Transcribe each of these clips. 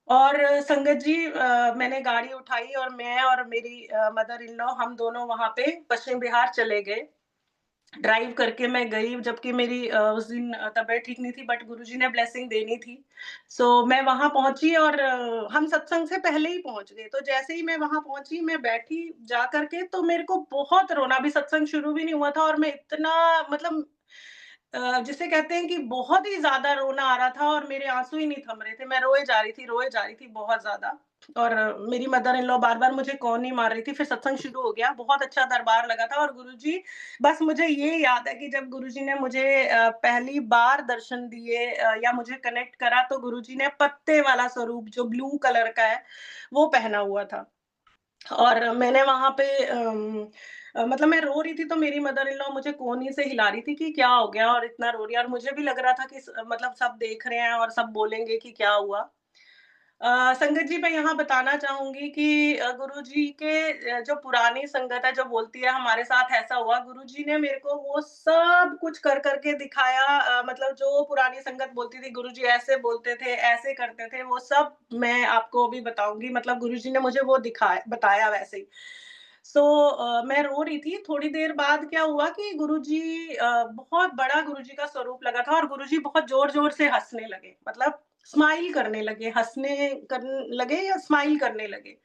और संगत जी मैंने गाड़ी उठाई और मैं और मेरी मदर इन लॉ हम दोनों वहाँ पे पश्चिम बिहार चले गए। ड्राइव करके मैं गई जबकि मेरी उस दिन तबीयत ठीक नहीं थी बट गुरुजी ने ब्लेसिंग देनी थी। सो मैं वहाँ पहुँची और हम सत्संग से पहले ही पहुँच गए। तो जैसे ही मैं वहाँ पहुँची, मैं बैठी जा कर के तो मेरे को बहुत रोना अभी सत्संग शुरू भी नहीं हुआ था और मैं इतना मतलब जिसे कहते हैं कि बहुत ही ज़्यादा रोना आ रहा था और मेरे आँसू ही नहीं थम रहे थे। मैं रोए जा रही थी बहुत ज़्यादा और मेरी मदर इन लॉ बार-बार मुझे कौन ही मार रही थी। फिर सत्संग शुरू हो गया, बहुत अच्छा दरबार लगा था और गुरुजी बस मुझे ये याद है कि जब गुरुजी ने मुझे पहली बार दर्शन दिए या मुझे कनेक्ट करा तो गुरुजी ने पत्ते वाला स्वरूप जो ब्लू कलर का है, वो पहना हुआ था। और मैंने वहाँ पे मतलब मैं रो रही थी तो मेरी मदर इन लॉ मुझे कोहनी से हिला रही थी कि क्या हो गया और इतना रो रही है और मुझे भी लग रहा था कि मतलब सब देख रहे हैं और सब बोलेंगे कि क्या हुआ। संगत जी मैं यहाँ बताना चाहूँगी कि गुरुजी के जो पुरानी संगत है जो बोलती है हमारे साथ ऐसा हुआ, गुरुजी ने मेरे को वो सब कुछ कर के दिखाया मतलब जो पुरानी संगत बोलती थी गुरुजी ऐसे बोलते थे, ऐसे करते थे, वो सब मैं आपको अभी बताऊँगी मतलब गुरुजी ने मुझे वो दिखाया बताया वैसे ही। सो मैं रो रही थी, थोड़ी देर बाद क्या हुआ कि गुरुजी बहुत बड़ा गुरुजी का स्वरूप लगा था और गुरुजी बहुत ज़ोर-ज़ोर से हँसने लगे, मतलब स्माइल करने लगे, हँसने लगे या स्माइल करने लगे।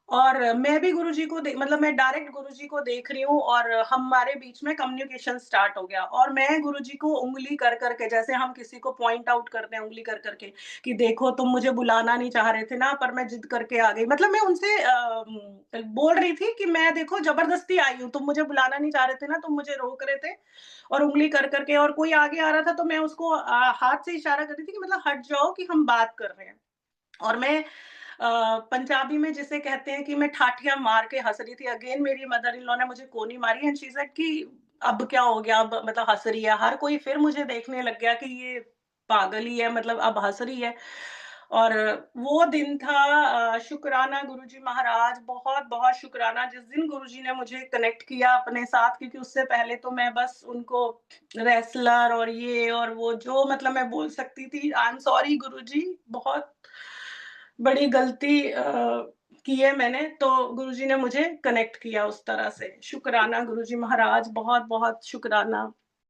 और मैं भी गुरुजी को मतलब मैं डायरेक्ट गुरुजी को देख रही हूँ और हमारे बीच में कम्युनिकेशन स्टार्ट हो गया और मैं गुरुजी को उँगली कर के जैसे हम किसी को पॉइंट आउट करते हैं उँगली कर के कि देखो तुम मुझे बुलाना नहीं चाह रहे थे ना पर मैं जिद करके आ गई। मतलब मैं उनसे बोल रही थी कि मैं देखो ज़बरदस्ती आई हूँ, तुम मुझे बुलाना नहीं चाह रहे थे ना, तुम मुझे रोक रहे थे और उँगली कर के और कोई आगे आ रहा था तो मैं उसको हाथ से इशारा कर रही थी कि मतलब हट जाओ कि हम बात कर रहे हैं। और मैं पंजाबी में जिसे कहते हैं कि मैं ठाठियाँ मार के हँस रही थी। अगेन मेरी मदर इन लॉ ने मुझे कोनी मारी एंड शी सेड कि अब क्या हो गया? अब मतलब हँस रही है। हर कोई फिर मुझे देखने लग गया कि ये पागल ही है मतलब अब हँस रही है। और वो दिन था शुकराना गुरुजी महाराज बहुत-बहुत शुकराना जिस दिन गुरुजी ने मुझे कनेक्ट किया अपने साथ क्योंकि उससे पहले तो मैं बस उनको रेसलर और ये और वो जो मतलब मैं बोल सकती थी आई एम सॉरी गुरुजी बहुत बड़ी गलती की है मैंने, तो गुरुजी ने मुझे कनेक्ट किया उस तरह से। शुकराना गुरुजी महाराज बहुत-बहुत शुकराना।